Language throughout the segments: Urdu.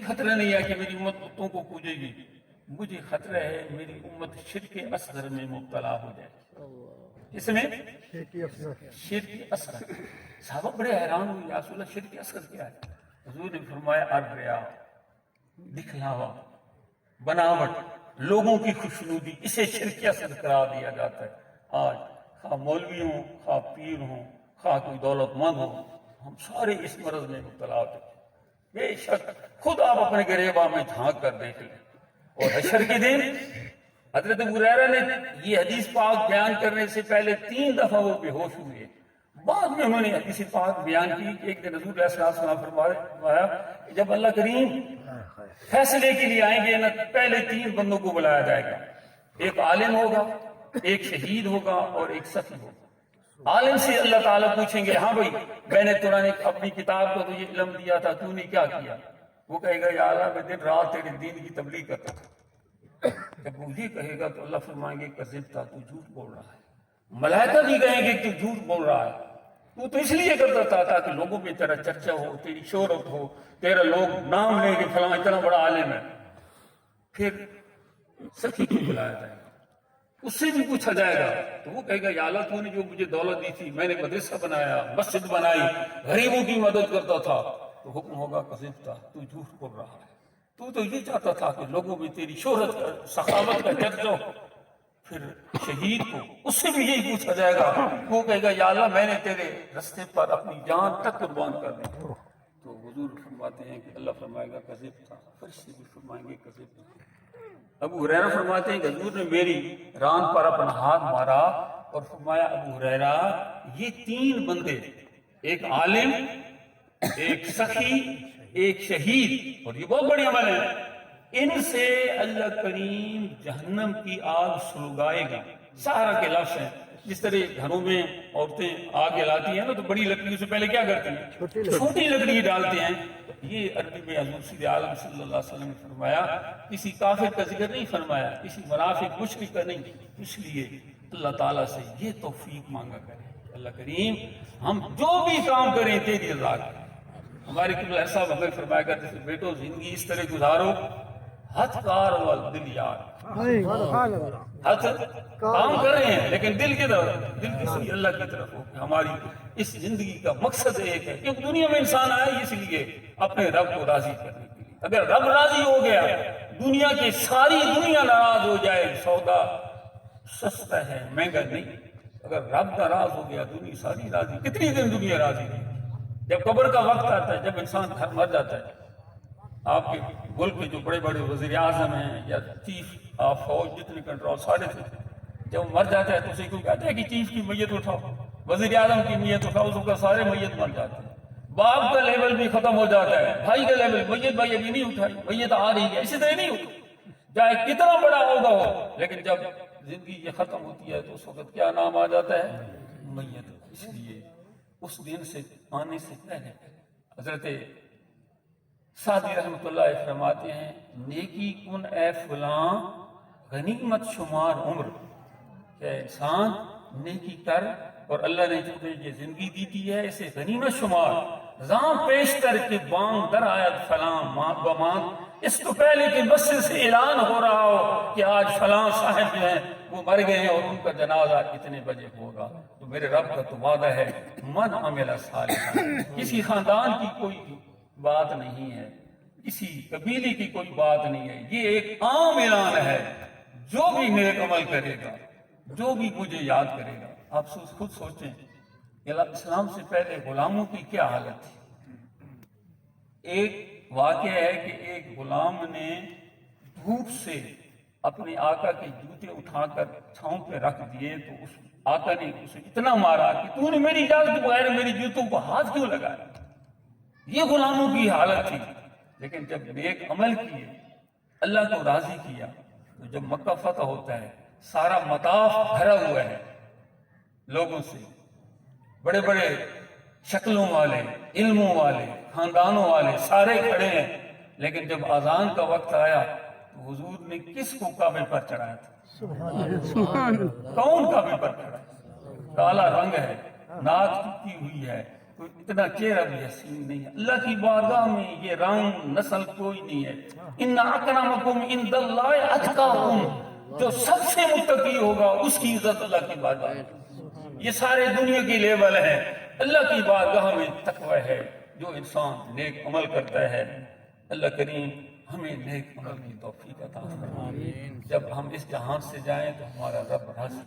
خطرہ نہیں ہے کہ میری امت بتوں کو پوجے گی، مجھے خطرہ ہے میری امت شرک اصغر میں مبتلا ہو جائے۔ اس میں شرک اصغر۔ صحابہ بڑے حیران ہوئے، یا رسول اللہ شرک اصغر کیا ہے؟ حضور نے فرمایا الریا، دکھلاوا، بناوٹ، لوگوں کی خوشنودی، اسے شرک اصغر قرار دیا جاتا ہے۔ آج خواہ مولوی ہوں، خواہ پیر ہوں، خواہ کوئی دولت مند ہوں، ہم سارے اس مرض میں مبتلا ہوتے ہیں۔ بے شک خود آپ اپنے گریباں میں جھانک کر دیکھ لیں، اور حشر کے دن حضرت ابو ہریرہ نے یہ حدیث پاک بیان کرنے سے پہلے 3 دفعہ وہ بے ہوش ہوئے، بعد میں انہوں نے حدیث پاک بیان کی کہ ایک دن حضور علیہ السلام فرمایا کہ جب اللہ کریم فیصلے کے لیے آئیں گے نا، پہلے 3 بندوں کو بلایا جائے گا، ایک عالم ہوگا، ایک شہید ہوگا، اور ایک سخی ہوگا۔ عالم سے اللہ تعالیٰ پوچھیں گے، ہاں بھائی میں نے ترا اپنی کتاب کو تو یہ علم دیا تھا، تو نے کیا کیا؟ وہ کہے گا یا اللہ میں دن رات تیرے دین کی تبلیغ کرتا تھا۔ جب وہ یہ کہے گا تو اللہ فرمائیں گے کذب تھا، تو جھوٹ بول رہا ہے۔ ملائکہ بھی کہیں گے کہ جھوٹ بول رہا ہے، تو اس لیے کرتا تھا تاکہ لوگوں میں تیرا چرچا ہو، تیری شہرت ہو، تیرا لوگ نام لیں کہ فلاں اتنا بڑا عالم ہے۔ پھر سخی کو بلایا جائے گا، اس سے بھی پوچھا جائے گا، تو وہ کہے گا یا اللہ تو نے جو مجھے دولت دی تھی، میں نے مدرسہ بنایا، مسجد بنائی، غریبوں کی مدد کرتا تھا، تو حکم ہوگا کذب تھا، تو جھوٹ بول رہا ہے، تو یہ چاہتا تھا کہ لوگوں میں تیری شہرت کا، سخاوت کا چرچا ہو۔ پھر شہید کو اس سے بھی یہی پوچھا جائے گا، وہ کہے گا یا اللہ میں نے تیرے رستے پر اپنی جان تک قربان کر دی، تو حضور فرماتے ہیں کہ اللہ فرمائے گا کذب تھا، فرشتے بھی فرمائیں گے کذب تھا۔ ابو ہریرہ فرماتے ہیں کہ حضور نے میری ران پر اپنا ہاتھ مارا اور فرمایا ابو ہریرہ یہ 3 بندے، ایک عالم، ایک سخی، ایک شہید، اور یہ بہت بڑی عمل ہے، ان سے اللہ کریم جہنم کی آگ سلگائے گا۔ سہارا کے لفظ ہیں، جس طرح گھروں میں عورتیں آگ جلاتی ہیں نا تو بڑی لکڑی سے پہلے کیا کرتی ہیں؟ چھوٹی لکڑی ڈالتے ہیں۔ یہ عربی میں حضور سید عالم صلی اللہ علیہ وسلم نے فرمایا، کسی کافر کا ذکر نہیں فرمایا، کسی منافق مشرک کا نہیں، اس لیے اللہ تعالیٰ سے یہ توفیق مانگا کریں، اللہ کریم ہم جو بھی کام کریں تیری رضا کریں۔ ہمارے قبلہ صاحب ہمیں فرمایا کرتے تھے بیٹو زندگی اس طرح گزارو، ہاتھ کار و دل یار۔ ہاتھ کام کر رہے ہیں لیکن دل کی طرف، دل کسی اللہ کی طرف ہو۔ ہماری اس زندگی کا مقصد ایک ہے، کیونکہ دنیا میں انسان آیا اس لیے اپنے رب کو راضی کرنے کے لیے۔ اگر رب راضی ہو گیا، دنیا کی ساری دنیا ناراض ہو جائے، سودا سستا ہے، مہنگا نہیں۔ اگر رب ناراض ہو گیا، دنیا ساری راضی، کتنی دن دنیا راضی نہیں۔ جب قبر کا وقت آتا ہے، جب انسان گھر مر جاتا ہے، آپ کے ملک کے جو بڑے بڑے وزیر اعظم ہیں یا چیف آف فوج جتنے کنٹرول سارے تھے، جب مر جاتا ہے تو اسے کوئی کہتا ہے کہ چیف کی میت اٹھاؤ، وزیر اعظم کی میت اٹھاؤ، اس کا سارے میت مر جاتے ہیں۔ باپ کا لیول بھی ختم ہو جاتا ہے، بھائی کا لیول، میت بھائی ابھی نہیں اٹھائی، میت آ رہی ہے، اسی طرح نہیں ہوتی، چاہے کتنا بڑا عہدہ ہو، لیکن جب زندگی یہ ختم ہوتی ہے تو اس وقت کیا نام آ جاتا ہے؟ میت۔ اس لیے اس دن سے آنے سے پہلے حضرت سعدی رحمۃ اللہ فرماتے ہیں نیکی کن اے فلاں غنیمت شمار عمر، کہ انسان نیکی کر اور اللہ نے جو یہ زندگی دی ہے اسے غنیمت شمار، زاں پیشتر کے بانگ در آیت فلاں بمان، اس تو پہلے کہ مسجد سے اعلان ہو رہا ہو کہ آج فلاں صاحب جو ہیں وہ مر گئے ہیں اور ان کا جنازہ اتنے بجے ہوگا، تو میرے رب کا تو وعدہ ہے من عمل صالحا، کسی خاندان کی کوئی بات نہیں ہے، کسی قبیلے کی کوئی بات نہیں ہے، یہ ایک عام اعلان ہے، جو بھی نیک عمل کرے گا، جو بھی مجھے یاد کرے گا۔ آپ خود سوچیں اسلام سے پہلے غلاموں کی کیا حالت تھی۔ ایک واقعہ ہے کہ ایک غلام نے دھوپ سے اپنے آقا کے جوتے اٹھا کر چھاؤں پہ رکھ دیے، تو اس آقا نے اسے اتنا مارا کہ تو نے میری اجازت کے بغیر میری جوتوں کو ہاتھ کیوں لگایا۔ یہ غلاموں کی حالت تھی، لیکن جب نیک عمل کیے، اللہ کو راضی کیا، تو جب مکہ فتح ہوتا ہے سارا مطاف بھرا ہوا ہے لوگوں سے، بڑے بڑے شکلوں والے، علموں والے، خاندانوں والے سارے کھڑے ہیں، لیکن جب اذان کا وقت آیا تو حضور نے کس کو کعبے پر چڑھایا تھا؟ کون کعبے پر چڑھا ہے؟ کالا رنگ ہے، ناک چپکی ہوئی ہے، کوئی اتنا چہرہ بھی حسین نہیں ہے، اللہ کی بارگاہ میں یہ رنگ نسل کوئی نہیں ہے۔ ان اکرمکم عند اللہ اتقاکم، جو سب سے متقی ہوگا اس کی عزت اللہ کی بارگاہ میں۔ یہ سارے دنیا کی لیول ہیں، اللہ کی بارگاہ میں تقوی ہے جو انسان نیک عمل کرتا ہے۔ اللہ کریم ہمیں نیک عمل کی توفیق عطا فرمائے۔ جب ہم اس جہان سے جائیں تو ہمارا رب راضی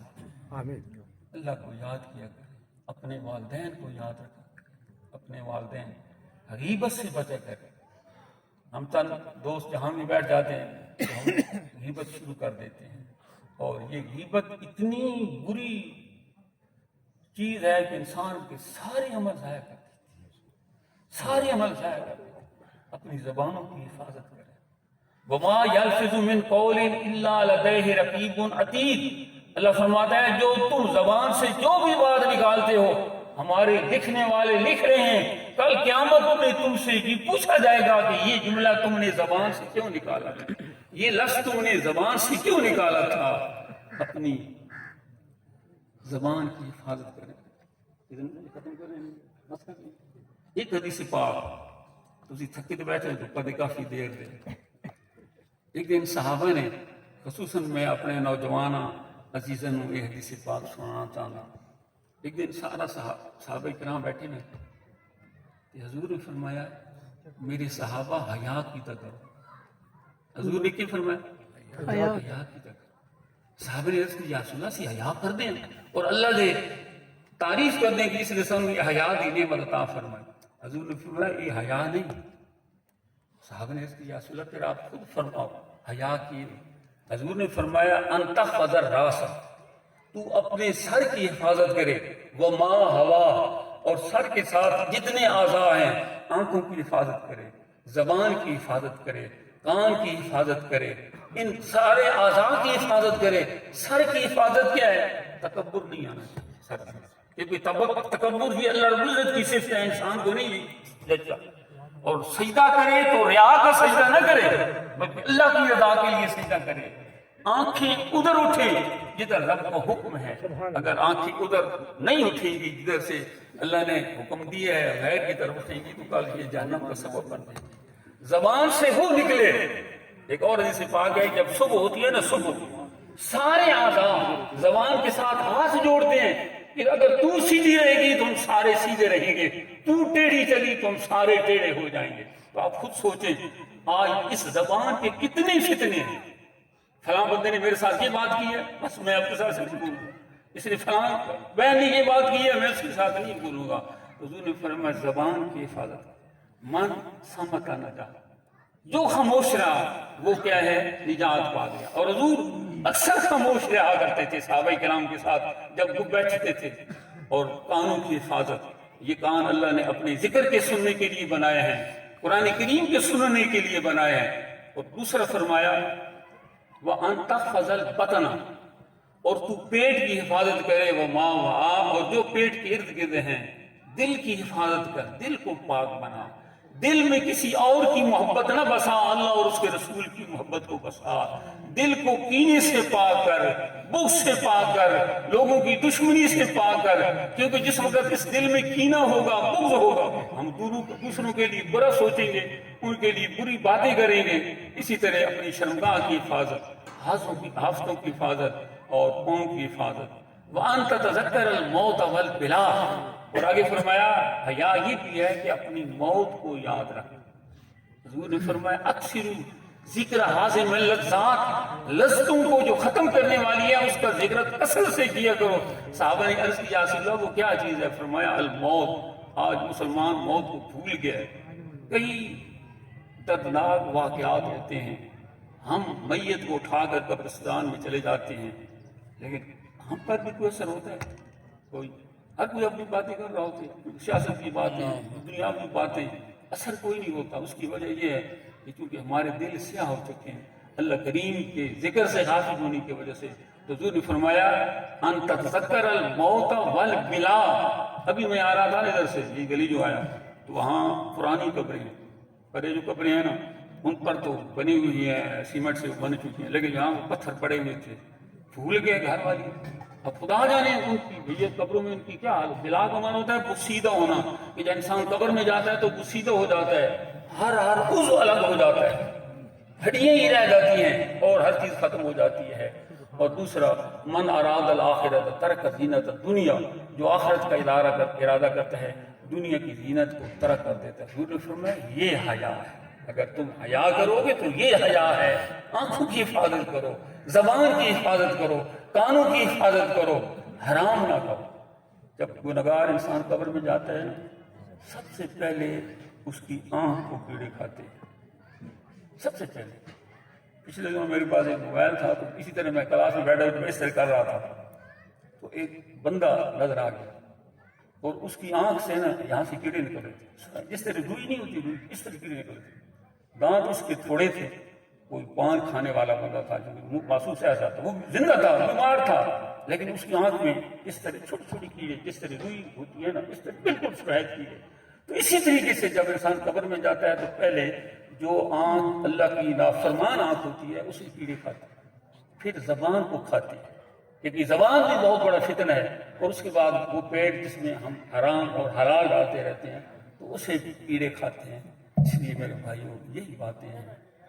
ہو۔ اللہ کو یاد کیا کریں، اپنے والدین کو یاد رکھا کریں، اپنے والدین غیبت سے بچا کریں۔ ہم چند دوست جہاں میں بیٹھ جاتے ہیں تو ہم غیبت شروع کر دیتے ہیں، اور یہ غیبت اتنی بری چیز ہے کہ انسان کے سارے عمل ضائع کر دیتی ہے، سارے عمل ضائع کر دیتی ہے۔ اپنی زبانوں کی حفاظت کریں۔ وَمَا يَلْفِظُ مِنْ قَوْلٍ إِلَّا لَدَيْهِ رَقِيبٌ عَتِيدٌ، اللہ فرماتا ہے جو تم زبان سے جو بھی بات نکالتے ہو ہمارے لکھنے والے لکھ رہے ہیں، کل قیامت میں تم سے یہ پوچھا جائے گا کہ یہ جملہ تم نے زبان سے کیوں نکالا، یہ لفظ تم نے زبان سے کیوں نکالا تھا۔ اپنی زبان کی حفاظت کریں۔ ختم کریں ایک حدیث پاک، تسی تھکے تو بیٹھے تو پڑھے کافی دیر دے۔ ایک دن صحابہ نے، خصوصاً میں اپنے نوجوان عزیزن یہ حدیث پاک سنانا چاہنا۔ ایک دن سارا صحابہ کرام بیٹھے میں کہ حضور نے فرمایا میرے صحابہ حیا کی کرو۔ حضور نے کیا فرمایا؟ حیا کی کرو۔ صحابہ نے عرض کی یا رسول اللہ سے حیا کر دیں اور اللہ دے تعریف کر دیں کہ اس نے سن حیا دی نعمت عطا فرمائی۔ حضور نے فرمایا یہ حیا نہیں۔ صحابہ نے عرض کی یا رسول اللہ پھر آپ خود فرماؤ حیا کی۔ حضور نے فرمایا ان تحفظ الراس، تو اپنے سر کی حفاظت کرے، وما ہوا، اور سر کے ساتھ جتنے اعضاء ہیں، آنکھوں کی حفاظت کرے، زبان کی حفاظت کرے، کان کی حفاظت کرے، ان سارے اعضاء کی حفاظت کرے۔ سر کی حفاظت کیا ہے؟ تکبر نہیں آنا چاہیے سر میں، کیونکہ تکبر بھی اللہ رب العزت کی صفت ہے، انسان کو نہیں جچتا۔ اور سجدہ کرے تو ریا کا سجدہ نہ کرے بلکہ اللہ کی رضا کے لیے سجدہ کرے۔ آنکھیں ادھر اٹھیں جدھر رب کو حکم ہے، اگر آنکھیں ادھر نہیں اٹھیں گی جدھر سے اللہ نے حکم دیا ہے، غیر کی طرف اٹھیں گی تو کل یہ جہنم کا سبب بن جائے گی۔ زبان سے وہ نکلے۔ ایک اور حدیث پاک ہے جب صبح ہوتی ہے نا، صبح سارے اعضاء زبان کے ساتھ ہاتھ جوڑتے ہیں کہ اگر تو سیدھی رہے گی تو ہم سارے سیدھے رہیں گے، تو ٹیڑھی چلی تو ہم سارے ٹیڑھے ہو جائیں گے۔ تو آپ خود سوچیں آج اس زبان کے کتنے فتنے ہیں۔ فلاں بندے نے میرے ساتھ یہ بات کی ہے، بس میں آپ کے ساتھ نہیں بولوں گا۔ اس نے فلاں بہن نے یہ بات کی ہے، میں اس کے ساتھ نہیں بولوں گا۔ حضور نے فرمایا زبان کی حفاظت، من صمت نجا، جو خاموش رہا وہ کیا ہے؟ نجات پا گیا۔ اور حضور اکثر خاموش رہا کرتے تھے صحابہ کرام کے ساتھ جب وہ بیٹھتے تھے۔ اور کانوں کی حفاظت، یہ کان اللہ نے اپنے ذکر کے سننے کے لیے بنائے ہیں، قرآن کریم کے سننے کے لیے بنائے ہیں۔ اور دوسرا فرمایا وَأَن تَحْفَظَ الْبَطَنَ، اور تو پیٹ کی حفاظت کرے، وَمَا وَعَا، اور جو پیٹ کے ارد گرد ہیں۔ دل کی حفاظت کر، دل کو پاک بنا، دل میں کسی اور کی محبت نہ بسا، اللہ اور اس کے رسول کی محبت کو بسا۔ دل کو کینے سے پاک کر، بغض سے پاک کر، لوگوں کی دشمنی سے پاک کر، کیونکہ جس وقت اس دل میں کینہ ہوگا، بغض ہوگا، ہم دوسروں کے لیے برا سوچیں گے، ان کے لیے بری باتیں کریں گے۔ اسی طرح اپنی شرمگاہ کی حفاظت، ہافتوں کی حفاظت اور پاؤں کی حفاظت۔ وَأَن تَتَذَكَّرَ الْمَوْتَ وَالْبِلَاءَ، اور آگے فرمایا حیا یہ بھی ہے کہ اپنی موت کو یاد رکھ۔ حضور نے فرمایا اکثروا ذکر حازم اللذات، لذتوں کو جو ختم کرنے والی ہے اس کا ذکر کثرت سے کیا کرو۔ صحابہ نے عرض کیا یا رسول اللہ وہ کیا چیز ہے؟ فرمایا الموت۔ آج مسلمان موت کو بھول گیا ہے، کئی دردناک واقعات ہوتے ہیں، ہم میت کو اٹھا کر قبرستان میں چلے جاتے ہیں، لیکن ہم پر بھی کوئی اثر ہوتا ہے؟ کوئی، ہر کوئی اپنی باتیں کر رہا ہوتے ہیں، سیاست کی باتیں، دنیا کی باتیں، اثر کوئی نہیں ہوتا۔ اس کی وجہ یہ ہے کہ چونکہ ہمارے دل سیاہ ہو چکے ہیں اللہ کریم کے ذکر سے غافل ہونے کی وجہ سے۔ تو حضور نے فرمایا ان تتذکر الموت والبلا۔ ابھی میں آ رہا تھا ادھر سے، یہ گلی جو آیا تو وہاں پرانی قبریں ہیں، پر جو قبریں ہیں نا ان پر تو بنی ہوئی ہیں، سیمنٹ سے بن چکی ہیں، لیکن یہاں پتھر پڑے ہوئے تھے، بھول گئے گھر والی اب خدا جانے ان کی بھیت قبروں میں ان کی کیا حال. بلا کا معنی ہوتا ہے پوشیدہ ہونا, کہ جب انسان قبر میں جاتا ہے تو پوشیدہ ہو جاتا ہے, ہر عضو الگ ہو جاتا ہے, ہڈیاں ہی رہ جاتی ہیں اور ہر چیز ختم ہو جاتی ہے. اور دوسرا من اراد الآخرت ترک زینت دنیا, جو آخرت کا ارادہ کرتا ہے دنیا کی زینت کو ترک کر دیتا ہے. حضور نے فرمایا یہ حیا ہے, اگر تم حیا کرو گے تو یہ حیا ہے. آنکھوں کی حفاظت کرو, زبان کی حفاظت کرو, کانوں کی حفاظت کرو, حرام نہ کرو. جب گنہگار انسان قبر میں جاتا ہے سب سے پہلے اس کی آنکھ کو کیڑے کھاتے ہیں, سب سے پہلے. پچھلے دنوں میرے پاس ایک موبائل تھا, تو اسی طرح میں کلاس میں بیٹھا اس طرح کر رہا تھا, تو ایک بندہ نظر آ گیا اور اس کی آنکھ سے نا یہاں سے کیڑے نکل رہے تھے. جس طرح روئی نہیں ہوتی, روئی اس طرح کیڑے نکل رہے تھے. دانت اس کے تھوڑے تھے. کوئی پان کھانے والا بندہ تھا جو محسوس ایسا تھا, وہ زندہ تھا, بیمار تھا, لیکن اس کی آنکھ میں اس طرح چھوٹی چھوٹی کیڑے, جس طرح روئی ہوتی ہے نا اس طرح بالکل سفید کیڑے. تو اسی طریقے سے جب انسان قبر میں جاتا ہے تو پہلے جو آنکھ اللہ کی نافرمان آنکھ ہوتی ہے اسے کیڑے کھاتے ہیں, پھر زبان کو کھاتے ہیں, کیونکہ زبان بھی بہت بڑا فتنہ ہے, اور اس کے بعد وہ پیٹ جس میں ہم حرام اور حلال ڈالتے رہتے ہیں تو اسے بھی کیڑے کھاتے ہیں. اس لیے میرے بھائیوں یہی باتیں ہیں,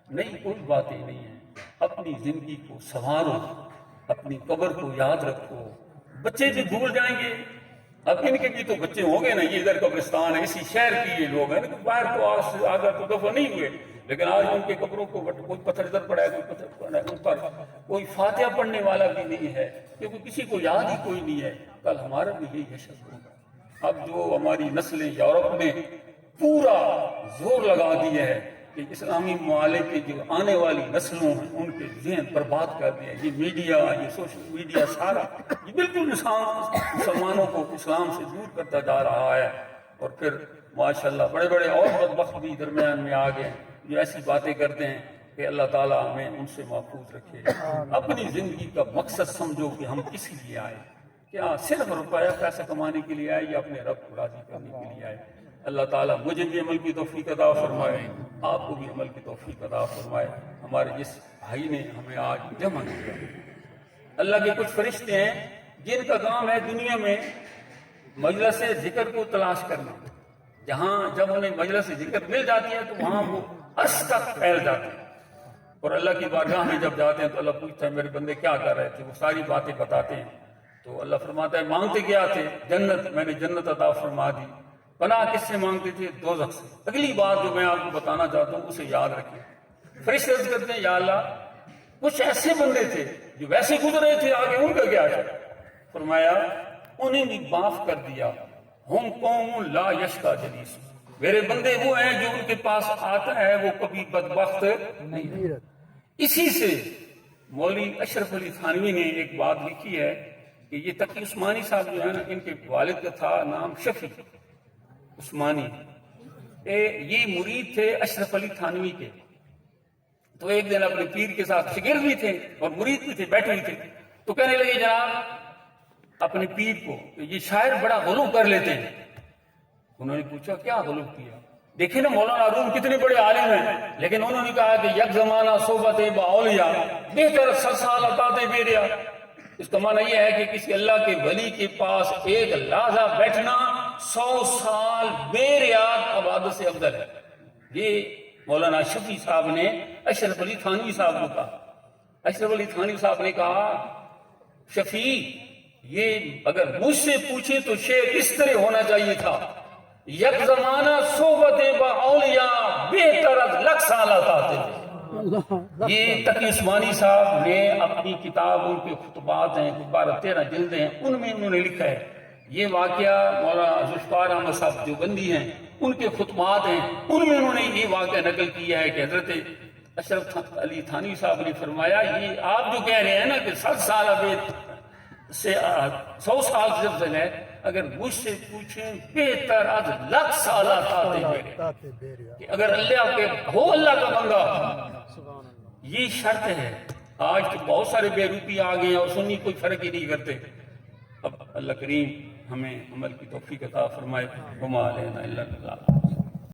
نئی کوئی باتیں نہیں ہیں. اپنی زندگی کو سنوارو, اپنی قبر کو یاد رکھو. بچے بھی بھول جائیں گے, اب ان کے بھی تو بچے ہوں گے نا, یہ ادھر قبرستان ہے, اسی شہر کی یہ لوگ ہیں, باہر تو آگے تو دفع نہیں ہوئے, لیکن آج ان کے قبروں کو کوئی پتھر ادھر پڑا ہے, کوئی پتھر پڑا ہے, ان پر کوئی فاتحہ پڑھنے والا بھی نہیں ہے, کیونکہ کسی کو یاد ہی کوئی نہیں ہے. کل ہمارا بھی یہی حشر ہوگا. اب جو ہماری نسلیں یورپ میں پورا زور لگا دیا ہے کہ اسلامی ممالک کی جو آنے والی نسلوں ہیں ان کے ذہن برباد کر دیا, یہ میڈیا, یہ سوشل میڈیا, سارا یہ بالکل مسلمانوں کو اسلام سے دور کرتا جا رہا ہے. اور پھر ماشاءاللہ بڑے بڑے اور بدبخت بھی درمیان میں آ گئے جو ایسی باتیں کرتے ہیں کہ اللہ تعالیٰ ہمیں ان سے محفوظ رکھے. اپنی زندگی کا مقصد سمجھو کہ ہم کس لیے آئے, کیا صرف روپیہ پیسہ کمانے کے لیے آئے یا اپنے رب کو راضی کرنے کے لیے آئے. اللہ تعالیٰ مجھے بھی عمل کی توفیق عطا فرمائے, آپ کو بھی عمل کی توفیق عطا فرمائے. ہمارے جس بھائی نے ہمیں آج جمع کیا, اللہ کے کچھ فرشتے ہیں جن کا کام ہے دنیا میں مجلس ذکر کو تلاش کرنا. جہاں جب انہیں مجلس ذکر مل جاتی ہے تو وہاں وہ عرش تک پھیل جاتے ہیں, اور اللہ کی بارگاہ میں جب جاتے ہیں تو اللہ پوچھتا ہے میرے بندے کیا کر رہے تھے, وہ ساری باتیں بتاتے ہیں. تو اللہ فرماتا ہے مانگتے کیا تھے, جنت, میں نے جنت عطا فرما دی. پناہ کس سے مانگتے تھے, دوزخ سے. اگلی بات جو میں آپ کو بتانا چاہتا ہوں اسے یاد رکھیں. فرشتے عرض کرتے ہیں یا اللہ کچھ ایسے بندے تھے جو ویسے گزرے تھے, آگے ان کا کیا ہے؟ فرمایا انہیں بھی معاف کر دیا. ہم قوم لا یشقا جلیس, میرے بندے وہ ہیں جو ان کے پاس آتا ہے وہ کبھی بدبخت نہیں. اسی سے مولوی اشرف علی تھانوی نے ایک بات لکھی ہے کہ یہ تقی عثمانی صاحب جو ہے نا, ان کے والد کا تھا نام شفیع عثمانی, یہ مرید تھے اشرف علی تھانوی کے. تو ایک دن اپنے پیر کے ساتھ شاگرد بھی تھے اور مرید بھی تھے, بیٹھے ہوئے تھے, تو کہنے لگے جناب اپنے پیر کو یہ شاعر بڑا غلو کر لیتے ہیں. انہوں نے پوچھا کیا غلو کیا؟ دیکھیں نا مولانا روم کتنے بڑے عالم ہیں, لیکن انہوں نے کہا کہ یک زمانہ صحبت با اولیاء بہتر سال عطاتے بیریا. اس کا معنی یہ ہے کہ کسی اللہ کے ولی کے پاس ایک لحظہ بیٹھنا 100 سال بے ریاض عبادت سے افضل ہے. یہ مولانا شفیع صاحب نے اشرف علی تھانوی صاحب کو کہا. اشرف علی تھانوی صاحب نے کہا شفیع یہ اگر مجھ سے پوچھے تو شعر اس طرح ہونا چاہیے تھا, یک زمانہ صحبت با اولیاء بہتر از لک سال عطاتے. یہ تقی عثمانی صاحب نے اپنی کتاب, ان کے خطبات ہیں 12-13 جلدیں ہیں, ان میں انہوں نے لکھا ہے. یہ واقعہ مولانا ذوالفقار احمد صاحب جو بندی ہیں ان کے خطبات ہیں, ان میں انہوں نے یہ واقعہ نقل کیا ہے کہ حضرت اشرف علی تھانوی صاحب نے فرمایا یہ آپ جو کہہ رہے ہیں نا کہ 100 سال سے 100 سال سے افضل ہے, اگر مجھ سے پوچھیں بہتر از لک سال عطاتے میرے, کہ اگر اللہ کے ہو اللہ کا بندہ, یہ شرط ہے. آج تو بہت سارے بے روپی آ گئے ہیں اور سنی کوئی فرق ہی نہیں کرتے. اب اللہ کریم ہمیں عمل کی توفیق عطا فرمائے. وما علینا الا البلاغ.